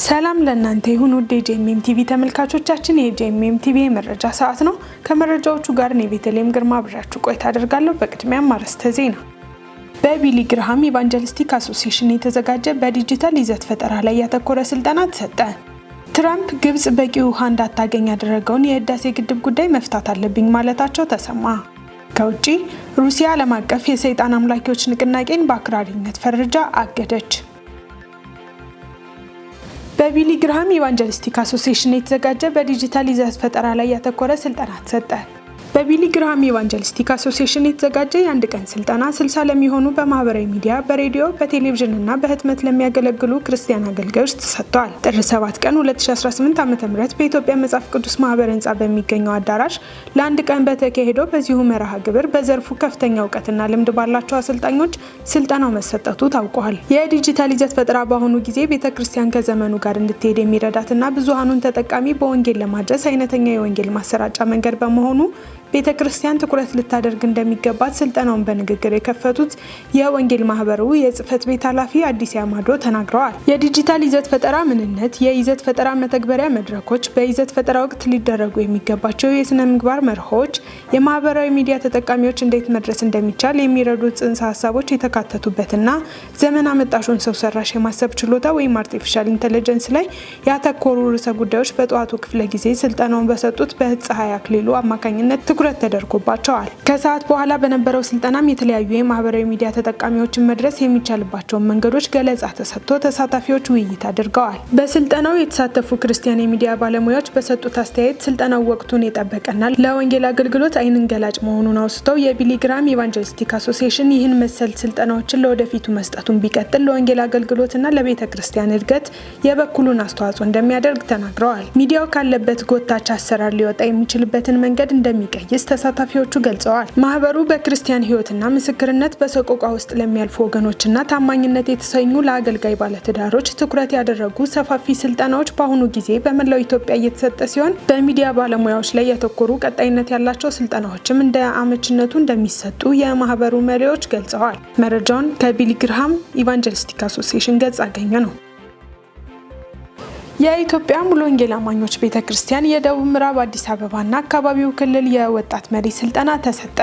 ሰላም ለእናንተ ይሁን ውድ የጄኤምኤም ቲቪ ተመልካቾቻችን፣ የጄኤምኤም ቲቪ የመረጃ ሰዓት ነው። ከመረጃዎቹ ጋር እኔ ቤተልሔም ግርማ አብራችሁ ቆይታ አደርጋለሁ። በቅድሚያም አርዕስተ ዜና። በቢሊ ግርሃም ኢቫንጀሊስቲክ አሶሲዬሽን የተዘጋጀ በዲጂታል ይዘት ፈጠራ ላይ ያተኮረ ስልጠና ተሰጠ። ትራምፕ ግብጽ በቂ ውሃ እንዳታገኝ ያደረገውን የህዳሴ ግድብ ጉዳይ መፍታት አለብኝ ማለታቸው ተሰማ። ከውጪ ሩሲያ ዓለም አቀፍ የሰይጣን አምላኪዎች ንቅናቄን በአክራሪነት ፈርጃ አገደች። በቢሊ ግርሃም ኢቫንጀሊስቲክ አሶሲዬሽን የተዘጋጀ በዲጂታል ይዘት ፈጠራ ላይ ያተኮረ ስልጠና ተሰጠ። በቢሊ ግርሃም ኢቫንጀሊስቲክ አሶሲዬሽን የተዘጋጀ የአንድ ቀን ስልጠና 60 ለሚሆኑ በማህበራዊ ሚዲያ፣ በሬዲዮ፣ በቴሌቪዥን እና በህትመት ለሚያገለግሉ ክርስቲያን አገልጋዮች ተሰጥቷል። ጥር 7 ቀን 2018 ዓ.ም በኢትዮጵያ መጽሐፍ ቅዱስ ማህበር ህንጻ በሚገኘው አዳራሽ ለአንድ ቀን በተካሄደው በዚሁ መርሃ ግብር በዘርፉ ከፍተኛ እውቀትና ልምድ ባላቸው አሰልጣኞች ስልጠናው መሰጠቱ ታውቋል። የዲጂታል ይዘት ፈጠራ በአሁኑ ጊዜ ቤተክርስቲያን ከዘመኑ ጋር እንድትሄድ የሚረዳትና ብዙሃኑን ተጠቃሚ በወንጌል ለማድረስ አይነተኛ የወንጌል ማሰራጫ መንገድ በመሆኑ ቤተክርስቲያን ትኩረት ልታደርግ እንደሚገባት ስልጠናውን በንግግር የከፈቱት የወንጌል ማህበሩ የጽህፈት ቤት ኃላፊ አዲስ ያማዶ ተናግረዋል። የዲጂታል ይዘት ፈጠራ ምንነት፣ የይዘት ፈጠራ መተግበሪያ መድረኮች፣ በይዘት ፈጠራ ወቅት ሊደረጉ የሚገባቸው የስነ ምግባር መርሆች፣ የማህበራዊ ሚዲያ ተጠቃሚዎች እንዴት መድረስ እንደሚቻል የሚረዱት ጽንሰ ሀሳቦች የተካተቱበትና ዘመን አመጣሹን ሰው ሰራሽ የማሰብ ችሎታ ወይም አርቲፊሻል ኢንተለጀንስ ላይ ያተኮሩ ርዕሰ ጉዳዮች በጠዋቱ ክፍለ ጊዜ ስልጠናውን በሰጡት በፀሐይ አክሊሉ አማካኝነት ትኩረት ተደርጎባቸዋል። ከሰዓት በኋላ በነበረው ስልጠናም የተለያዩ የማህበራዊ ሚዲያ ተጠቃሚዎችን መድረስ የሚቻልባቸውን መንገዶች ገለጻ ተሰጥቶ ተሳታፊዎች ውይይት አድርገዋል። በስልጠናው የተሳተፉ ክርስቲያን የሚዲያ ባለሙያዎች በሰጡት አስተያየት ስልጠናው ወቅቱን የጠበቀና ለወንጌል አገልግሎት ዓይንን ገላጭ መሆኑን አውስተው የቢሊ ግርሃም ኢቫንጀሊስቲክ አሶሲዬሽን ይህን መሰል ስልጠናዎችን ለወደፊቱ መስጠቱን ቢቀጥል ለወንጌል አገልግሎትና ለቤተ ክርስቲያን እድገት የበኩሉን አስተዋጽኦ እንደሚያደርግ ተናግረዋል። ሚዲያው ካለበት ጎታች አሰራር ሊወጣ የሚችልበትን መንገድ እንደሚቀይስ ተሳታፊዎቹ ገልጸዋል። ማህበሩ በክርስቲያን ህይወትና ምስክርነት በሰቆቃ ውስጥ ለሚያልፉ ወገኖችና ታማኝነት የተሰኙ ለአገልጋይ ባለትዳሮች ትኩረት ያደረጉ ሰፋፊ ስልጠናዎች በአሁኑ ጊዜ በመላው ኢትዮጵያ እየተሰጠ ሲሆን በሚዲያ ባለሙያዎች ላይ ያተኮሩ ቀጣይነት ያላቸው ስልጠናዎችም እንደ አመችነቱ እንደሚሰጡ የማህበሩ መሪዎች ገልጸዋል። መረጃውን ከቢሊ ግርሃም ኢቫንጀሊስቲክ አሶሲዬሽን ገጽ አገኘ ነው። የኢትዮጵያ ሙሉ ወንጌል አማኞች ቤተክርስቲያን የደቡብ ምዕራብ አዲስ አበባና አካባቢው ክልል የወጣት መሪ ስልጠና ተሰጠ።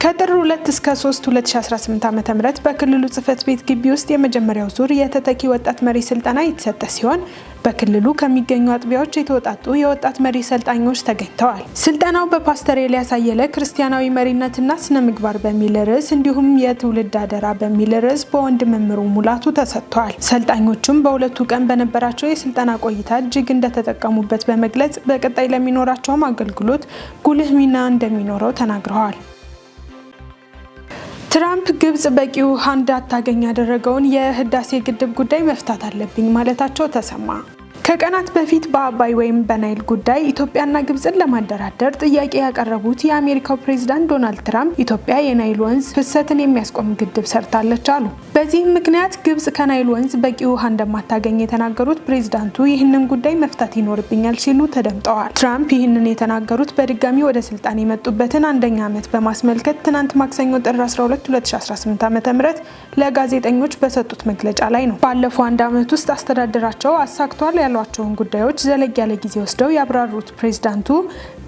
ከጥር 2 እስከ 3 2018 ዓ.ም በክልሉ ጽህፈት ቤት ግቢ ውስጥ የመጀመሪያው ዙር የተተኪ ወጣት መሪ ስልጠና የተሰጠ ሲሆን በክልሉ ከሚገኙ አጥቢያዎች የተወጣጡ የወጣት መሪ ሰልጣኞች ተገኝተዋል። ስልጠናው በፓስተር ኤልያስ አየለ ክርስቲያናዊ መሪነትና ስነ ምግባር በሚል ርዕስ እንዲሁም የትውልድ አደራ በሚል ርዕስ በወንድ መምህሩ ሙላቱ ተሰጥቷል። ሰልጣኞቹም በሁለቱ ቀን በነበራቸው የስልጠና ቆይታ እጅግ እንደተጠቀሙበት በመግለጽ በቀጣይ ለሚኖራቸውም አገልግሎት ጉልህ ሚና እንደሚኖረው ተናግረዋል። ትራምፕ ግብጽ በቂ ውሃ እንዳታገኝ ያደረገውን የህዳሴ ግድብ ጉዳይ መፍታት አለብኝ ማለታቸው ተሰማ። ከቀናት በፊት በአባይ ወይም በናይል ጉዳይ ኢትዮጵያና ግብጽን ለማደራደር ጥያቄ ያቀረቡት የአሜሪካው ፕሬዝዳንት ዶናልድ ትራምፕ ኢትዮጵያ የናይል ወንዝ ፍሰትን የሚያስቆም ግድብ ሰርታለች አሉ። በዚህም ምክንያት ግብጽ ከናይል ወንዝ በቂ ውሃ እንደማታገኝ የተናገሩት ፕሬዝዳንቱ ይህንን ጉዳይ መፍታት ይኖርብኛል ሲሉ ተደምጠዋል። ትራምፕ ይህንን የተናገሩት በድጋሚ ወደ ስልጣን የመጡበትን አንደኛ ዓመት በማስመልከት ትናንት ማክሰኞ ጥር 12 2018 ዓ.ም ለጋዜጠኞች በሰጡት መግለጫ ላይ ነው። ባለፈው አንድ ዓመት ውስጥ አስተዳደራቸው አሳክቷል ያሏቸውን ጉዳዮች ዘለግ ያለ ጊዜ ወስደው ያብራሩት ፕሬዝዳንቱ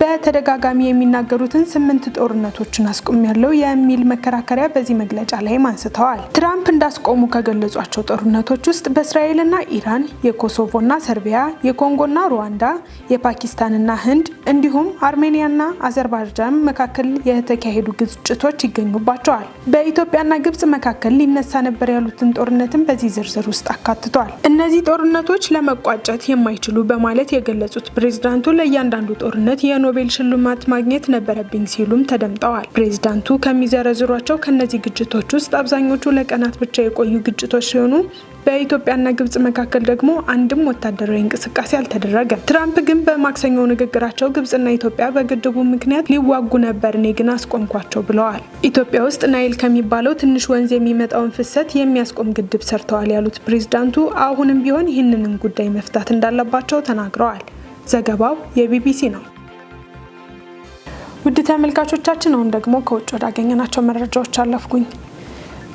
በተደጋጋሚ የሚናገሩትን 8 ጦርነቶችን አስቆሚያለሁ የሚል መከራከሪያ በዚህ መግለጫ ላይ አንስተዋል። ትራምፕ እንዳስቆሙ ከገለጿቸው ጦርነቶች ውስጥ በእስራኤልና ኢራን፣ የኮሶቮና ሰርቢያ፣ የኮንጎና ሩዋንዳ፣ የፓኪስታንና ህንድ እንዲሁም አርሜኒያና አዘርባይጃን መካከል የተካሄዱ ግጭቶች ይገኙባቸዋል። በኢትዮጵያና ግብጽ መካከል ሊነሳ ነበር ያሉትን ጦርነትን በዚህ ዝርዝር ውስጥ አካትቷል። እነዚህ ጦርነቶች ለመቋጨት የማይችሉ በማለት የገለጹት ፕሬዝዳንቱ ለእያንዳንዱ ጦርነት የኖቤል ሽልማት ማግኘት ነበረብኝ ሲሉም ተደምጠዋል። ፕሬዝዳንቱ ከሚዘረዝሯቸው ከነዚህ ግጭቶች ውስጥ አብዛኞቹ ለቀናት ብቻ የቆዩ ግጭቶች ሲሆኑ በኢትዮጵያና ግብጽ መካከል ደግሞ አንድም ወታደራዊ እንቅስቃሴ አልተደረገም። ትራምፕ ግን በማክሰኞው ንግግራቸው ግብጽና ኢትዮጵያ በግድቡ ምክንያት ሊዋጉ ነበር፣ እኔ ግን አስቆምኳቸው ብለዋል። ኢትዮጵያ ውስጥ ናይል ከሚባለው ትንሽ ወንዝ የሚመጣውን ፍሰት የሚያስቆም ግድብ ሰርተዋል ያሉት ፕሬዝዳንቱ አሁንም ቢሆን ይህንን ጉዳይ መፍታት እንዳለባቸው ተናግረዋል። ዘገባው የቢቢሲ ነው። ውድ ተመልካቾቻችን አሁን ደግሞ ከውጭ ወዳገኘናቸው መረጃዎች አለፍኩኝ።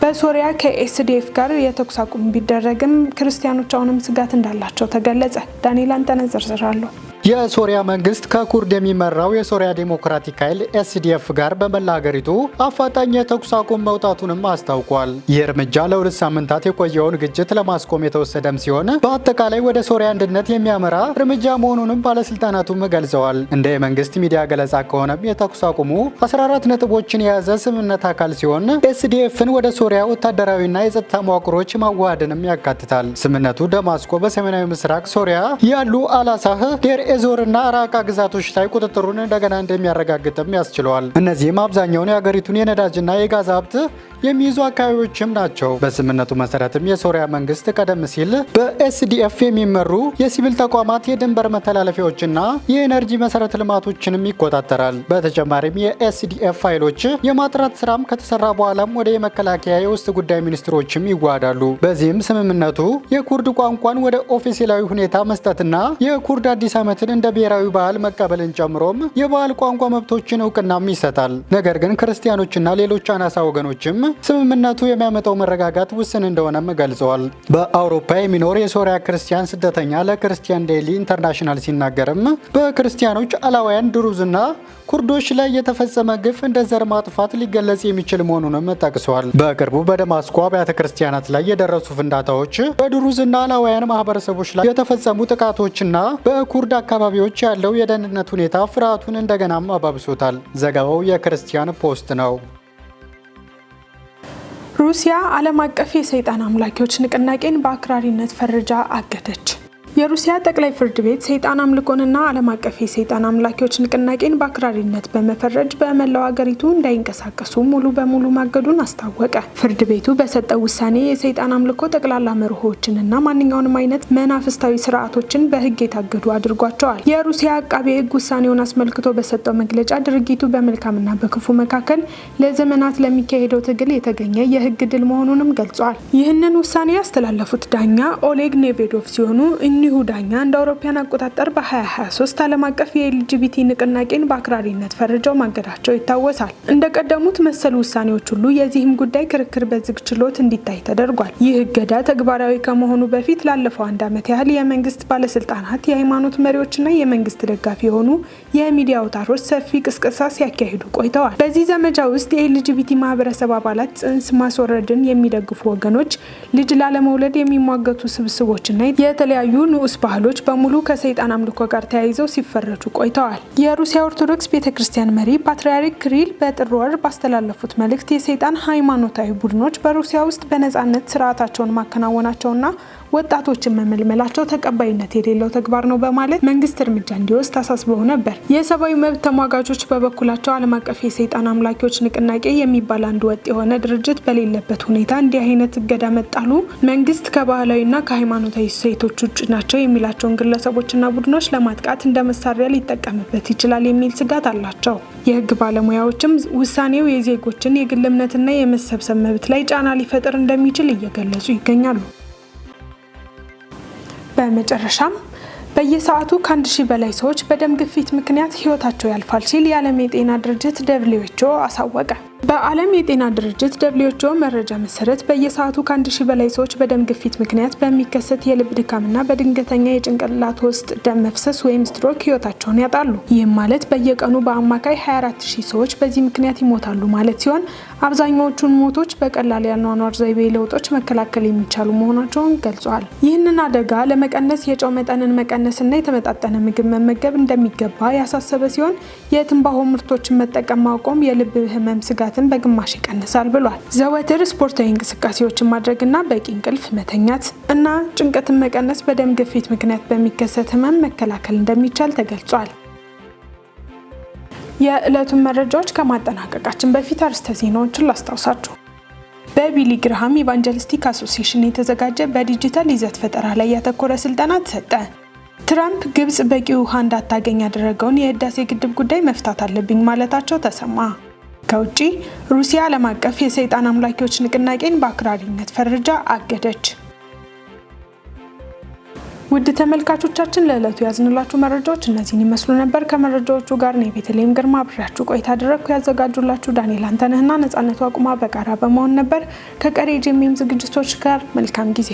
በሶሪያ ከኤስዲኤፍ ጋር የተኩስ አቁም ቢደረግም ክርስቲያኖች አሁንም ስጋት እንዳላቸው ተገለጸ። ዳንኤል አንተነህ ዝርዝር አለው። የሶሪያ መንግስት ከኩርድ የሚመራው የሶሪያ ዲሞክራቲክ ኃይል ኤስዲኤፍ ጋር በመላ ሀገሪቱ አፋጣኝ የተኩስ አቁም መውጣቱንም አስታውቋል። ይህ እርምጃ ለ2 ሳምንታት የቆየውን ግጭት ለማስቆም የተወሰደም ሲሆን በአጠቃላይ ወደ ሶሪያ አንድነት የሚያመራ እርምጃ መሆኑንም ባለስልጣናቱም ገልጸዋል። እንደ የመንግስት ሚዲያ ገለጻ ከሆነም የተኩስ አቁሙ 14 ነጥቦችን የያዘ ስምምነት አካል ሲሆን ኤስዲኤፍን ወደ ሶሪያ ወታደራዊና የጸጥታ መዋቅሮች ማዋሃድንም ያካትታል። ስምምነቱ ደማስቆ በሰሜናዊ ምስራቅ ሶሪያ ያሉ አላሳህ ዴር ዞርና ራቃ ግዛቶች ላይ ቁጥጥሩን እንደገና እንደሚያረጋግጥም ያስችለዋል። እነዚህም አብዛኛውን የሀገሪቱን የነዳጅና የጋዝ ሀብት የሚይዙ አካባቢዎችም ናቸው። በስምምነቱ መሰረትም የሶሪያ መንግስት ቀደም ሲል በኤስዲኤፍ የሚመሩ የሲቪል ተቋማት፣ የድንበር መተላለፊያዎችና የኤነርጂ መሰረተ ልማቶችንም ይቆጣጠራል። በተጨማሪም የኤስዲኤፍ ኃይሎች የማጥራት ስራም ከተሰራ በኋላም ወደ የመከላከያ የውስጥ ጉዳይ ሚኒስትሮችም ይዋሃዳሉ። በዚህም ስምምነቱ የኩርድ ቋንቋን ወደ ኦፊሴላዊ ሁኔታ መስጠትና የኩርድ አዲስ ዓመትን እንደ ብሔራዊ ባህል መቀበልን ጨምሮም የባህል ቋንቋ መብቶችን እውቅናም ይሰጣል። ነገር ግን ክርስቲያኖችና ሌሎች አናሳ ወገኖችም ስምምነቱ የሚያመጣው መረጋጋት ውስን እንደሆነም ገልጸዋል። በአውሮፓ የሚኖር የሶሪያ ክርስቲያን ስደተኛ ለክርስቲያን ዴይሊ ኢንተርናሽናል ሲናገርም በክርስቲያኖች፣ አላውያን፣ ድሩዝና ኩርዶች ላይ የተፈጸመ ግፍ እንደ ዘር ማጥፋት ሊገለጽ የሚችል መሆኑንም ጠቅሷል። በቅርቡ በደማስቆ አብያተ ክርስቲያናት ላይ የደረሱ ፍንዳታዎች በድሩዝና አላውያን ማህበረሰቦች ላይ የተፈጸሙ ጥቃቶችና በኩርድ አካባቢዎች ያለው የደህንነት ሁኔታ ፍርሃቱን እንደገናም አባብሶታል። ዘገባው የክርስቲያን ፖስት ነው። ሩሲያ ዓለም አቀፍ የሰይጣን አምላኪዎች ንቅናቄን በአክራሪነት ፈርጃ አገደች። የሩሲያ ጠቅላይ ፍርድ ቤት ሰይጣን አምልኮንና ዓለም አቀፍ የሰይጣን አምላኪዎች ንቅናቄን በአክራሪነት በመፈረጅ በመላው ሀገሪቱ እንዳይንቀሳቀሱ ሙሉ በሙሉ ማገዱን አስታወቀ። ፍርድ ቤቱ በሰጠው ውሳኔ የሰይጣን አምልኮ ጠቅላላ መርሆዎችንና ማንኛውንም አይነት መናፍስታዊ ስርዓቶችን በሕግ የታገዱ አድርጓቸዋል። የሩሲያ አቃቤ ሕግ ውሳኔውን አስመልክቶ በሰጠው መግለጫ ድርጊቱ በመልካምና በክፉ መካከል ለዘመናት ለሚካሄደው ትግል የተገኘ የሕግ ድል መሆኑንም ገልጿል። ይህንን ውሳኔ ያስተላለፉት ዳኛ ኦሌግ ኔቬዶቭ ሲሆኑ እኒሁ ዳኛ እንደ አውሮፓውያን አቆጣጠር በ2023 ዓለም አቀፍ የኤልጂቢቲ ንቅናቄን በአክራሪነት ፈርጀው ማገዳቸው ይታወሳል። እንደቀደሙት መሰል ውሳኔዎች ሁሉ የዚህም ጉዳይ ክርክር በዝግ ችሎት እንዲታይ ተደርጓል። ይህ እገዳ ተግባራዊ ከመሆኑ በፊት ላለፈው 1 ዓመት ያህል የመንግስት ባለስልጣናት፣ የሃይማኖት መሪዎችና የመንግስት ደጋፊ የሆኑ የሚዲያ አውታሮች ሰፊ ቅስቀሳ ሲያካሂዱ ቆይተዋል። በዚህ ዘመቻ ውስጥ የኤልጂቢቲ ማህበረሰብ አባላት፣ ጽንስ ማስወረድን የሚደግፉ ወገኖች፣ ልጅ ላለመውለድ የሚሟገቱ ስብስቦችና የተለያዩ ንዑስ ባህሎች በሙሉ ከሰይጣን አምልኮ ጋር ተያይዘው ሲፈረጁ ቆይተዋል። የሩሲያ ኦርቶዶክስ ቤተክርስቲያን መሪ ፓትርያርክ ክሪል በጥር ወር ባስተላለፉት መልእክት የሰይጣን ሃይማኖታዊ ቡድኖች በሩሲያ ውስጥ በነጻነት ስርዓታቸውን ማከናወናቸውና ወጣቶችን መመልመላቸው ተቀባይነት የሌለው ተግባር ነው በማለት መንግስት እርምጃ እንዲወስድ አሳስበው ነበር። የሰብአዊ መብት ተሟጋቾች በበኩላቸው ዓለም አቀፍ የሰይጣን አምላኪዎች ንቅናቄ የሚባል አንድ ወጥ የሆነ ድርጅት በሌለበት ሁኔታ እንዲህ አይነት እገዳ መጣሉ መንግስት ከባህላዊና ከሃይማኖታዊ እሴቶች ውጭ ናቸው የሚላቸውን ግለሰቦችና ቡድኖች ለማጥቃት እንደ መሳሪያ ሊጠቀምበት ይችላል የሚል ስጋት አላቸው። የህግ ባለሙያዎችም ውሳኔው የዜጎችን የግል እምነትና የመሰብሰብ መብት ላይ ጫና ሊፈጥር እንደሚችል እየገለጹ ይገኛሉ። በመጨረሻም በየሰዓቱ ከ1000 በላይ ሰዎች በደም ግፊት ምክንያት ህይወታቸው ያልፋል ሲል የዓለም የጤና ድርጅት WHO አሳወቀ። በዓለም የጤና ድርጅት WHO መረጃ መሰረት በየሰዓቱ ከ1000 በላይ ሰዎች በደም ግፊት ምክንያት በሚከሰት የልብ ድካምና በድንገተኛ የጭንቅላት ውስጥ ደም መፍሰስ ወይም ስትሮክ ህይወታቸውን ያጣሉ። ይህም ማለት በየቀኑ በአማካይ 24000 ሰዎች በዚህ ምክንያት ይሞታሉ ማለት ሲሆን አብዛኛዎቹን ሞቶች በቀላል የአኗኗር ዘይቤ ለውጦች መከላከል የሚቻሉ መሆናቸውን ገልጿል። ይህንን አደጋ ለመቀነስ የጨው መጠንን መቀነስና የተመጣጠነ ምግብ መመገብ እንደሚገባ ያሳሰበ ሲሆን የትንባሆ ምርቶችን መጠቀም ማቆም የልብ ህመም ስጋትን በግማሽ ይቀንሳል ብሏል። ዘወትር ስፖርታዊ እንቅስቃሴዎችን ማድረግና በቂ እንቅልፍ መተኛት እና ጭንቀትን መቀነስ በደም ግፊት ምክንያት በሚከሰት ህመም መከላከል እንደሚቻል ተገልጿል። የዕለቱን መረጃዎች ከማጠናቀቃችን በፊት አርዕስተ ዜናዎችን ላስታውሳችሁ። በቢሊ ግርሃም ኢቫንጀሊስቲክ አሶሲዬሽን የተዘጋጀ በዲጂታል ይዘት ፈጠራ ላይ ያተኮረ ስልጠና ተሰጠ። ትራምፕ ግብጽ በቂ ውሃ እንዳታገኝ ያደረገውን የህዳሴ ግድብ ጉዳይ መፍታት አለብኝ ማለታቸው ተሰማ። ከውጪ ሩሲያ ዓለም አቀፍ የሰይጣን አምላኪዎች ንቅናቄን በአክራሪነት ፈርጃ አገደች። ውድ ተመልካቾቻችን ለዕለቱ ያዝንላችሁ መረጃዎች እነዚህን ይመስሉ ነበር። ከመረጃዎቹ ጋር ነው ቤተልሔም ግርማ አብራችሁ ቆይታ አደረኩ። ያዘጋጁላችሁ ዳንኤል አንተነህና ነጻነቱ አቁማ በጋራ በመሆን ነበር። ከቀሪ ጄኤምኤም ዝግጅቶች ጋር መልካም ጊዜ